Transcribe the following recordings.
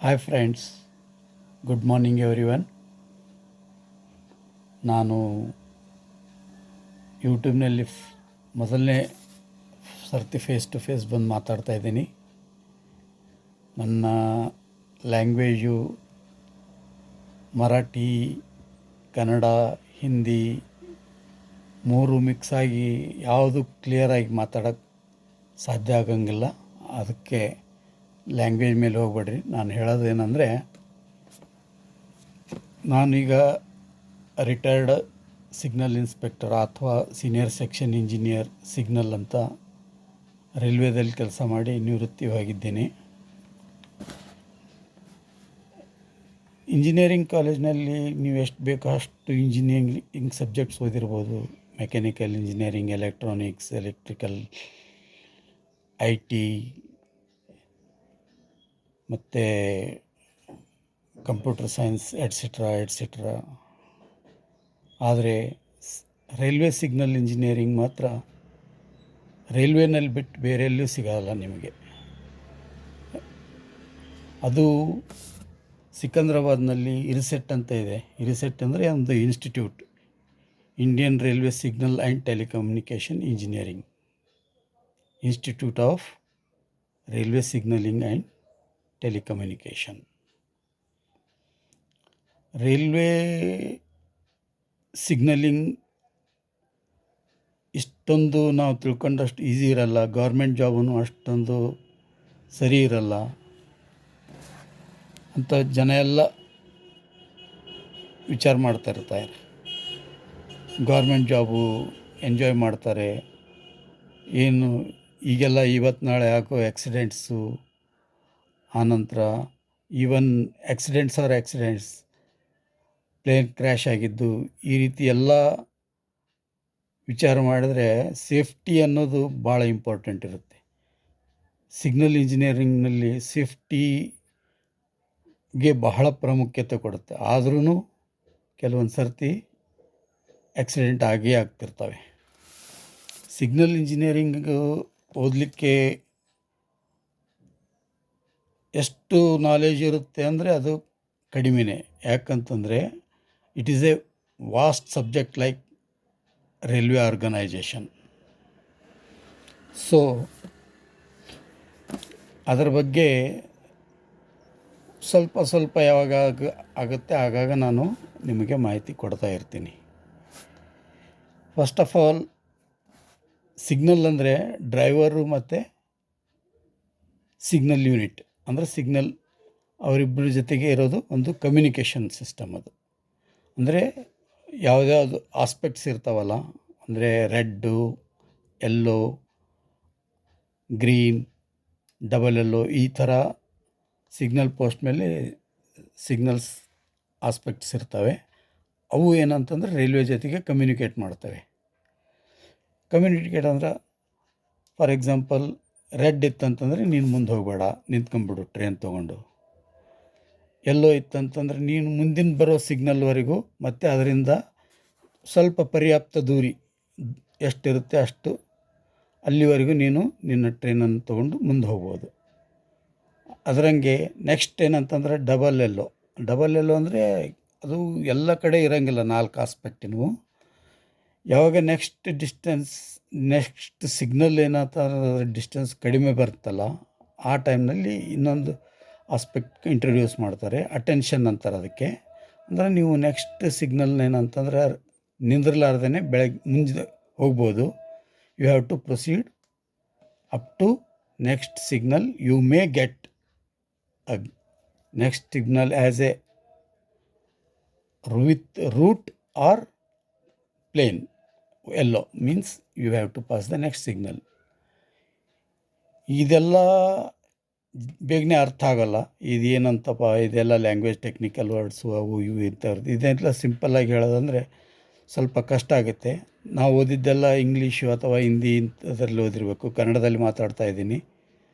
Hi friends, good morning everyone. ನಾನು ಯೂಟ್ಯೂಬ್ನಲ್ಲಿ ಮೊದಲನೇ ಸರ್ತಿ ಫೇಸ್ ಟು ಫೇಸ್ ಬಂದು ಮಾತಾಡ್ತಾ ಇದ್ದೀನಿ. ನನ್ನ ಲ್ಯಾಂಗ್ವೇಜು ಮರಾಠಿ, ಕನ್ನಡ, ಹಿಂದಿ ಮೂರು ಮಿಕ್ಸ್ ಆಗಿ ಯಾವುದು ಕ್ಲಿಯರಾಗಿ ಮಾತಾಡೋಕ್ಕೆ ಸಾಧ್ಯ ಆಗಂಗಿಲ್ಲ. ಅದಕ್ಕೆ ಲ್ಯಾಂಗ್ವೇಜ್ ಮೇಲೆ ಹೋಗ್ಬೇಡ್ರಿ. ನಾನು ಹೇಳೋದು ಏನಂದರೆ, ನಾನೀಗ ರಿಟೈರ್ಡ್ ಸಿಗ್ನಲ್ ಇನ್ಸ್ಪೆಕ್ಟರ್ ಅಥವಾ ಸೀನಿಯರ್ ಸೆಕ್ಷನ್ ಇಂಜಿನಿಯರ್ ಸಿಗ್ನಲ್ ಅಂತ ರೈಲ್ವೇದಲ್ಲಿ ಕೆಲಸ ಮಾಡಿ ನಿವೃತ್ತಿಯಾಗಿದ್ದೇನೆ. ಇಂಜಿನಿಯರಿಂಗ್ ಕಾಲೇಜ್ನಲ್ಲಿ ನೀವು ಎಷ್ಟು ಬೇಕೋ ಅಷ್ಟು ಇಂಜಿನಿಯರಿಂಗ್ ಸಬ್ಜೆಕ್ಟ್ಸ್ ಓದಿರ್ಬೋದು. Mechanical engineering, electronics, electrical, IT ಮತ್ತು ಕಂಪ್ಯೂಟರ್ ಸೈನ್ಸ್ ಎಟ್ಸೆಟ್ರಾ. ಆದರೆ ರೈಲ್ವೆ ಸಿಗ್ನಲ್ ಇಂಜಿನಿಯರಿಂಗ್ ಮಾತ್ರ ರೈಲ್ವೇನಲ್ಲಿ ಬಿಟ್ಟು ಬೇರೆ ಎಲ್ಲೂ ಸಿಗಲ್ಲ ನಿಮಗೆ. ಅದು ಸಿಕಂದ್ರಾಬಾದ್ನಲ್ಲಿ ಇರಿಸೆಟ್ ಅಂತ ಇದೆ. ಇರಿಸೆಟ್ ಅಂದರೆ ಒಂದು institute, Indian railway signal and telecommunication engineering institute of railway signalling and telecommunication. Railway signalling ಇಷ್ಟೊಂದು ನಾವು ತಿಳ್ಕೊಂಡಷ್ಟು ಈಸಿ ಇರಲ್ಲ. ಗೌರ್ಮೆಂಟ್ ಜಾಬೂ ಅಷ್ಟೊಂದು ಸರಿ ಇರಲ್ಲ ಅಂತ ಜನ ಎಲ್ಲ ವಿಚಾರ ಮಾಡ್ತಾ ಇರ್ತಾರೆ. ಗೌರ್ಮೆಂಟ್ ಜಾಬು ಎಂಜಾಯ್ ಮಾಡ್ತಾರೆ. ಏನು ಈಗೆಲ್ಲ ಇವತ್ತು ನಾಳೆ ಆಗೋ ಆ್ಯಕ್ಸಿಡೆಂಟ್ಸು, ಆನಂತರ ಈವನ್ ಆ್ಯಕ್ಸಿಡೆಂಟ್ಸ್ ಪ್ಲೇನ್ ಕ್ರ್ಯಾಶ್ ಆಗಿದ್ದು, ಈ ರೀತಿ ಎಲ್ಲ ವಿಚಾರ ಮಾಡಿದ್ರೆ ಸೇಫ್ಟಿ ಅನ್ನೋದು ಭಾಳ ಇಂಪಾರ್ಟೆಂಟ್ ಇರುತ್ತೆ. ಸಿಗ್ನಲ್ ಇಂಜಿನಿಯರಿಂಗ್ನಲ್ಲಿ ಸೇಫ್ಟಿಗೆ ಬಹಳ ಪ್ರಾಮುಖ್ಯತೆ ಕೊಡುತ್ತೆ. ಆದ್ರೂ ಕೆಲವೊಂದು ಸರ್ತಿ ಆ್ಯಕ್ಸಿಡೆಂಟ್ ಆಗೇ ಆಗ್ತಿರ್ತವೆ. ಸಿಗ್ನಲ್ ಇಂಜಿನಿಯರಿಂಗ್ ಓದಲಿಕ್ಕೆ ಎಷ್ಟು ನಾಲೆಜ್ ಇರುತ್ತೆ ಅಂದರೆ ಅದು ಕಡಿಮೆನೇ. ಯಾಕಂತಂದರೆ it is a vast subject like railway organisation. So ಅದರ ಬಗ್ಗೆ ಸ್ವಲ್ಪ ಯಾವಾಗ ಆಗುತ್ತೆ ಆಗಾಗ ನಾನು ನಿಮಗೆ ಮಾಹಿತಿ ಕೊಡ್ತಾ ಇರ್ತೀನಿ. ಫಸ್ಟ್ ಆಫ್ ಆಲ್, ಸಿಗ್ನಲ್ ಅಂದರೆ ಡ್ರೈವರು ಮತ್ತು ಸಿಗ್ನಲ್ ಯೂನಿಟ್ ಅಂದರೆ ಸಿಗ್ನಲ್ ಅವರಿಬ್ಬರ ಜೊತೆಗೆ ಇರೋದು ಒಂದು ಕಮ್ಯುನಿಕೇಷನ್ ಸಿಸ್ಟಮ್. ಅದು ಅಂದರೆ ಯಾವುದ್ಯಾವುದು ಆಸ್ಪೆಕ್ಟ್ಸ್ ಇರ್ತಾವಲ್ಲ, ಅಂದರೆ red, yellow, green, double yellow, ಈ ಥರ ಸಿಗ್ನಲ್ ಪೋಸ್ಟ್ ಮೇಲೆ ಸಿಗ್ನಲ್ಸ್ ಆಸ್ಪೆಕ್ಟ್ಸ್ ಇರ್ತವೆ. ಅವು ಏನಂತಂದರೆ ರೈಲ್ವೆ ಜೊತೆಗೆ ಕಮ್ಯುನಿಕೇಟ್ ಮಾಡ್ತವೆ. ಕಮ್ಯುನಿಕೇಟ್ ಅಂದ್ರೆ ಫಾರ್ ಎಕ್ಸಾಂಪಲ್, ರೆಡ್ ಇತ್ತಂತಂದರೆ ನೀನು ಮುಂದೆ ಹೋಗಬೇಡ, ನಿಂತ್ಕೊಂಡ್ಬಿಡು ಟ್ರೈನ್ ತೊಗೊಂಡು. ಎಲ್ಲೋ ಇತ್ತಂತಂದರೆ ನೀನು ಮುಂದಿನ ಬರೋ ಸಿಗ್ನಲ್ವರೆಗೂ ಮತ್ತು ಅದರಿಂದ ಸ್ವಲ್ಪ ಪರ್ಯಾಪ್ತ ದೂರಿ ಎಷ್ಟಿರುತ್ತೆ ಅಷ್ಟು ಅಲ್ಲಿವರೆಗೂ ನೀನು ನಿನ್ನ ಟ್ರೈನನ್ನು ತೊಗೊಂಡು ಮುಂದೆ ಹೋಗ್ಬೋದು. ಅದರಂಗೆ ನೆಕ್ಸ್ಟ್ ಏನಂತಂದರೆ ಡಬಲ್ ಯೆಲ್ಲೋ ಅಂದರೆ ಅದು ಎಲ್ಲ ಕಡೆ ಇರೋಂಗಿಲ್ಲ, 4 ಆಸ್ಪೆಕ್ಟಿನವು. ಯಾವಾಗ ನೆಕ್ಸ್ಟ್ ಸಿಗ್ನಲ್ ಡಿಸ್ಟೆನ್ಸ್ ಕಡಿಮೆ ಬರುತ್ತಲ್ಲ, ಆ ಟೈಮ್ನಲ್ಲಿ ಇನ್ನೊಂದು ಆಸ್ಪೆಕ್ಟ್ ಇಂಟ್ರೊಡ್ಯೂಸ್ ಮಾಡ್ತಾರೆ. ಅಟೆನ್ಷನ್ ಅಂತಾರೆ ಅದಕ್ಕೆ. ಅಂದರೆ ನೀವು ನೆಕ್ಸ್ಟ್ ಸಿಗ್ನಲ್ ಏನಂತಂದ್ರೆ ನಿಂದ್ರಲಾರ್ದೇ ಮುಂದೆ ಹೋಗ್ಬೋದು. You have to proceed up to next signal. You may get a next signal as a with route or plain. Yellow means you have to pass the next signal. ಇದೆಲ್ಲ ಬೇಗನೆ ಅರ್ಥ ಆಗೋಲ್ಲ. ಇದೇನಂತಪ್ಪ, ಇದೆಲ್ಲ language technical words ಅವು ಇವು ಇಂಥವ್ರದ್ದು. ಇದೆಲ್ಲ ಸಿಂಪಲ್ಲಾಗಿ ಹೇಳೋದಂದರೆ ಸ್ವಲ್ಪ ಕಷ್ಟ ಆಗುತ್ತೆ. ನಾವು ಓದಿದ್ದೆಲ್ಲ ಇಂಗ್ಲೀಷು ಅಥವಾ ಹಿಂದಿ ಇಂಥದ್ರಲ್ಲಿ ಓದಿರಬೇಕು. ಕನ್ನಡದಲ್ಲಿ ಮಾತಾಡ್ತಾ ಇದ್ದೀನಿ.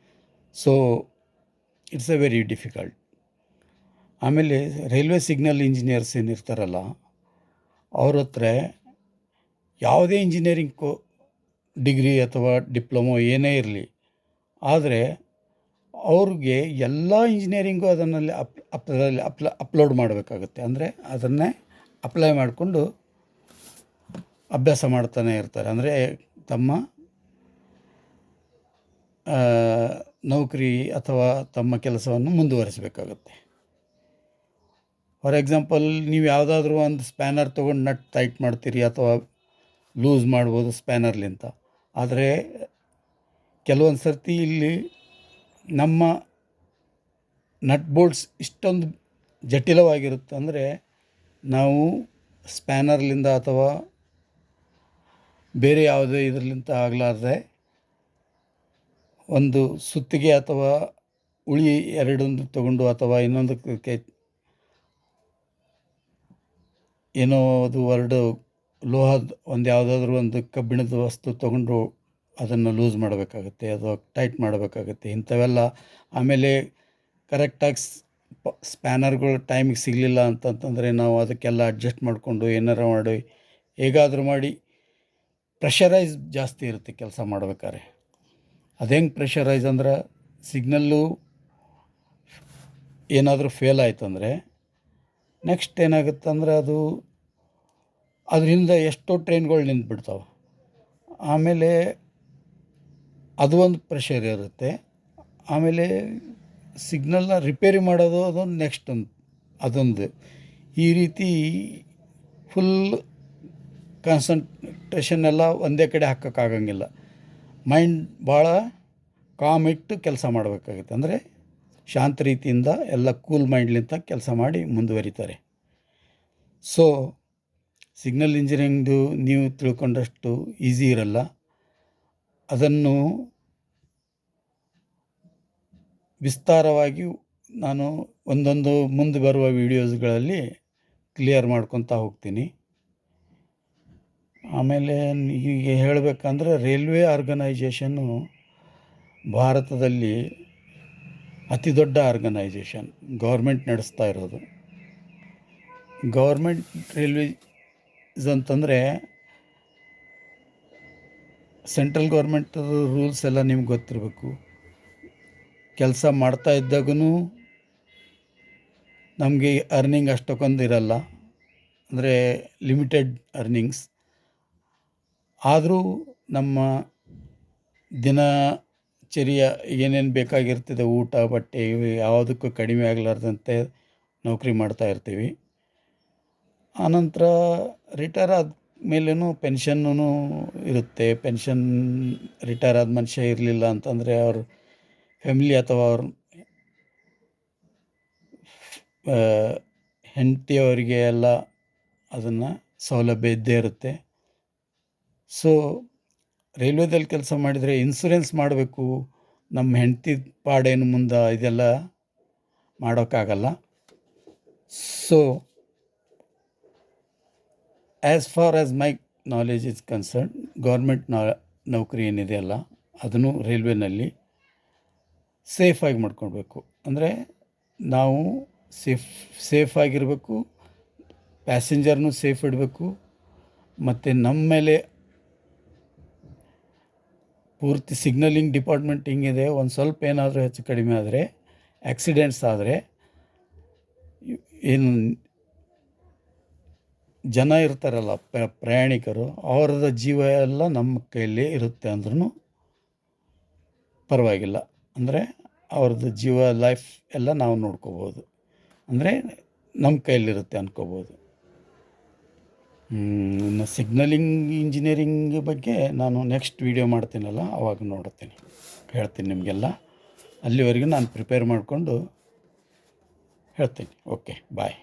So it's A very difficult. ಆಮೇಲೆ ರೈಲ್ವೆ ಸಿಗ್ನಲ್ ಇಂಜಿನಿಯರ್ಸ್ ಏನಿರ್ತಾರಲ್ಲ, ಅವ್ರ ಹತ್ರ ಯಾವುದೇ ಇಂಜಿನಿಯರಿಂಗ್ ಡಿಗ್ರಿ ಅಥವಾ ಡಿಪ್ಲೊಮೊ ಏನೇ ಇರಲಿ, ಆದರೆ ಅವ್ರಿಗೆ ಎಲ್ಲ ಇಂಜಿನಿಯರಿಂಗು ಅದನ್ನಲ್ಲಿ ಅಪ್ಲೋಡ್ ಮಾಡಬೇಕಾಗುತ್ತೆ. ಅಂದರೆ ಅದನ್ನೇ ಅಪ್ಲೈ ಮಾಡಿಕೊಂಡು ಅಭ್ಯಾಸ ಮಾಡ್ತಾನೆ ಇರ್ತಾರೆ. ಅಂದರೆ ತಮ್ಮ ನೌಕರಿ ಅಥವಾ ತಮ್ಮ ಕೆಲಸವನ್ನು ಮುಂದುವರಿಸಬೇಕಾಗುತ್ತೆ. ಫಾರ್ ಎಕ್ಸಾಂಪಲ್, ನೀವು ಯಾವುದಾದ್ರೂ ಒಂದು ಸ್ಪ್ಯಾನರ್ ತೊಗೊಂಡು ನಟ್ ಟೈಟ್ ಮಾಡ್ತೀರಿ ಅಥವಾ ಲೂಸ್ ಮಾಡ್ಬೋದು ಸ್ಪ್ಯಾನರ್ಲಿಂತ. ಆದರೆ ಕೆಲವೊಂದು ಸರ್ತಿ ಇಲ್ಲಿ ನಮ್ಮ ನಟ್ ಬೋಲ್ಟ್ಸ್ ಇಷ್ಟೊಂದು ಜಟಿಲವಾಗಿರುತ್ತೆ. ಅಂದರೆ ನಾವು ಸ್ಪ್ಯಾನರ್ಲಿಂದ ಅಥವಾ ಬೇರೆ ಯಾವುದೇ ಇದರಲಿಂದ ಆಗಲಾರ್ದೆ ಒಂದು ಸುತ್ತಿಗೆ ಅಥವಾ ಉಳಿ ಎರಡೊಂದು ತಗೊಂಡು ಅಥವಾ ಇನ್ನೊಂದಕ್ಕೆ ಏನೋ ಅದು ಲೋಹದ ಒಂದು ಯಾವುದಾದ್ರೂ ಒಂದು ಕಬ್ಬಿಣದ ವಸ್ತು ತೊಗೊಂಡು ಅದನ್ನು ಲೂಸ್ ಮಾಡಬೇಕಾಗುತ್ತೆ ಅಥವಾ ಟೈಟ್ ಮಾಡಬೇಕಾಗುತ್ತೆ ಇಂಥವೆಲ್ಲ. ಆಮೇಲೆ ಕರೆಕ್ಟಾಗಿ ಸ್ಪ್ಯಾನರ್ಗಳು ಟೈಮಿಗೆ ಸಿಗಲಿಲ್ಲ ಅಂತಂತಂದರೆ ನಾವು ಅದಕ್ಕೆಲ್ಲ ಅಡ್ಜಸ್ಟ್ ಮಾಡಿಕೊಂಡು ಏನಾರು ಮಾಡಿ ಹೇಗಾದರೂ ಮಾಡಿ ಪ್ರೆಷರೈಸ್ ಜಾಸ್ತಿ ಇರುತ್ತೆ ಕೆಲಸ ಮಾಡ್ಬೇಕಾದ್ರೆ. ಅದೇಂಗೆ ಪ್ರೆಷರೈಸ್ ಅಂದ್ರೆ ಸಿಗ್ನಲ್ಲು ಏನಾದರೂ ಫೇಲ್ ಆಯ್ತಂದರೆ ನೆಕ್ಸ್ಟ್ ಏನಾಗುತ್ತಂದ್ರೆ ಅದರಿಂದ ಎಷ್ಟೋ ಟ್ರೈನ್ಗಳು ನಿಂತುಬಿಡ್ತಾವೆ. ಆಮೇಲೆ ಅದು ಒಂದು ಪ್ರೆಷರ್ ಇರುತ್ತೆ. ಆಮೇಲೆ ಸಿಗ್ನಲ್ನ ರಿಪೇರಿ ಮಾಡೋದು ಅದೊಂದು ನೆಕ್ಸ್ಟ್ ಅದೊಂದು. ಈ ರೀತಿ ಫುಲ್ ಕಾನ್ಸಂಟ್ರೇಷನ್ ಎಲ್ಲ ಒಂದೇ ಕಡೆ ಹಾಕೋಕ್ಕಾಗಂಗಿಲ್ಲ. ಮೈಂಡ್ ಭಾಳ ಕಾಮ್ ಇಟ್ಟು ಕೆಲಸ ಮಾಡಬೇಕಾಗುತ್ತೆ. ಅಂದರೆ ಶಾಂತ ರೀತಿಯಿಂದ ಎಲ್ಲ ಕೂಲ್ ಮೈಂಡ್ಲಿಂದ ಕೆಲಸ ಮಾಡಿ ಮುಂದುವರಿತಾರೆ. ಸೊ ಸಿಗ್ನಲ್ ಇಂಜಿನಿಯರಿಂಗ್ದು ನೀವು ತಿಳ್ಕೊಂಡಷ್ಟು ಈಸಿ ಇರಲ್ಲ. ಅದನ್ನು ವಿಸ್ತಾರವಾಗಿ ನಾನು ಒಂದೊಂದು ಮುಂದೆ ಬರುವ ವೀಡಿಯೋಸ್ಗಳಲ್ಲಿ ಕ್ಲಿಯರ್ ಮಾಡ್ಕೊತಾ ಹೋಗ್ತೀನಿ. ಆಮೇಲೆ ಈಗ ಹೇಳಬೇಕಂದ್ರೆ ರೈಲ್ವೆ ಆರ್ಗನೈಜೇಷನ್ನು ಭಾರತದಲ್ಲಿ ಅತಿ ದೊಡ್ಡ ಆರ್ಗನೈಜೇಷನ್, ಗೌರ್ಮೆಂಟ್ ನಡೆಸ್ತಾ ಇರೋದು. ಗೌರ್ಮೆಂಟ್ ರೈಲ್ವೇಸ್ ಅಂತಂದರೆ ಸೆಂಟ್ರಲ್ ಗೌರ್ಮೆಂಟ್ ರೂಲ್ಸ್ ಎಲ್ಲ ನಿಮ್ಗೆ ಗೊತ್ತಿರಬೇಕು. ಕೆಲಸ ಮಾಡ್ತಾ ಇದ್ದಾಗೂ ನಮಗೆ ಅರ್ನಿಂಗ್ ಅಷ್ಟಕ್ಕೊಂದು ಇರಲ್ಲ, ಅಂದರೆ ಲಿಮಿಟೆಡ್ ಅರ್ನಿಂಗ್ಸ್. ಆದರೂ ನಮ್ಮ ದಿನಚರ್ಯ ಏನೇನು ಬೇಕಾಗಿರ್ತದೆ, ಊಟ ಬಟ್ಟೆ ಇವು ಯಾವುದಕ್ಕೂ ಕಡಿಮೆ ಆಗಲಾರ್ದಂತೆ ನೌಕರಿ ಮಾಡ್ತಾ ಇರ್ತೀವಿ. ಆನಂತರ ರಿಟೈರ್ ಆದ ಮೇಲೂ ಪೆನ್ಷನ್ನೂ ಇರುತ್ತೆ. ಪೆನ್ಷನ್ ರಿಟೈರ್ ಆದ ಮನುಷ್ಯ ಇರಲಿಲ್ಲ ಅಂತಂದರೆ ಅವ್ರ ಫ್ಯಾಮಿಲಿ ಅಥವಾ ಅವ್ರ ಹೆಂಡತಿಯವರಿಗೆ ಎಲ್ಲ ಅದನ್ನು ಸೌಲಭ್ಯ ಇದ್ದೇ ಇರುತ್ತೆ. ಸೊ ರೈಲ್ವೇದಲ್ಲಿ ಕೆಲಸ ಮಾಡಿದರೆ ಇನ್ಸೂರೆನ್ಸ್ ಮಾಡಬೇಕು. ನಮ್ಮ ಹೆಂಡತಿ ಪಾಡೇನು ಮುಂದೆ ಇದೆಲ್ಲ ಮಾಡೋಕ್ಕಾಗಲ್ಲ. So as for as my knowledge is concern, government ನೌಕರಿ ಏನಿದೆಯಲ್ಲ ಅದನ್ನು ರೈಲ್ವೆನಲ್ಲಿ ಸೇಫಾಗಿ ಮಾಡ್ಕೊಳ್ಬೇಕು. ಅಂದರೆ ನಾವು ಸೇಫಾಗಿರಬೇಕು, ಪ್ಯಾಸೆಂಜರ್ನೂ ಸೇಫ್ ಇಡಬೇಕು, ಮತ್ತು ನಮ್ಮ ಮೇಲೆ ಪೂರ್ತಿ ಸಿಗ್ನಲಿಂಗ್ ಡಿಪಾರ್ಟ್ಮೆಂಟ್ ಹಿಂಗಿದೆ. ಒಂದು ಸ್ವಲ್ಪ ಏನಾದರೂ ಹೆಚ್ಚು ಕಡಿಮೆ ಆದರೆ, ಆ್ಯಕ್ಸಿಡೆಂಟ್ಸ್ ಆದರೆ ಏನು ಜನ ಇರ್ತಾರಲ್ಲ ಪ್ರಯಾಣಿಕರು, ಅವರದ ಜೀವ ಎಲ್ಲ ನಮ್ಮ ಕೈಯಲ್ಲಿ ಇರುತ್ತೆ ಅಂದ್ರೂ ಪರವಾಗಿಲ್ಲ. ಅಂದರೆ ಅವ್ರದ್ದು ಜೀವ ಲೈಫ್ ಎಲ್ಲ ನಾವು ನೋಡ್ಕೋಬೋದು, ಅಂದರೆ ನಮ್ಮ ಕೈಯಲ್ಲಿರುತ್ತೆ ಅಂದ್ಕೋಬೋದು. ಇನ್ನು ಸಿಗ್ನಲಿಂಗ್ ಇಂಜಿನಿಯರಿಂಗ್ ಬಗ್ಗೆ ನಾನು ನೆಕ್ಸ್ಟ್ ವೀಡಿಯೋ ಮಾಡ್ತೀನಲ್ಲ ಆವಾಗ ಹೇಳ್ತೀನಿ ನಿಮಗೆಲ್ಲ. ಅಲ್ಲಿವರೆಗೂ ನಾನು ಪ್ರಿಪೇರ್ ಮಾಡಿಕೊಂಡು ಹೇಳ್ತೀನಿ. ಓಕೆ, ಬಾಯ್.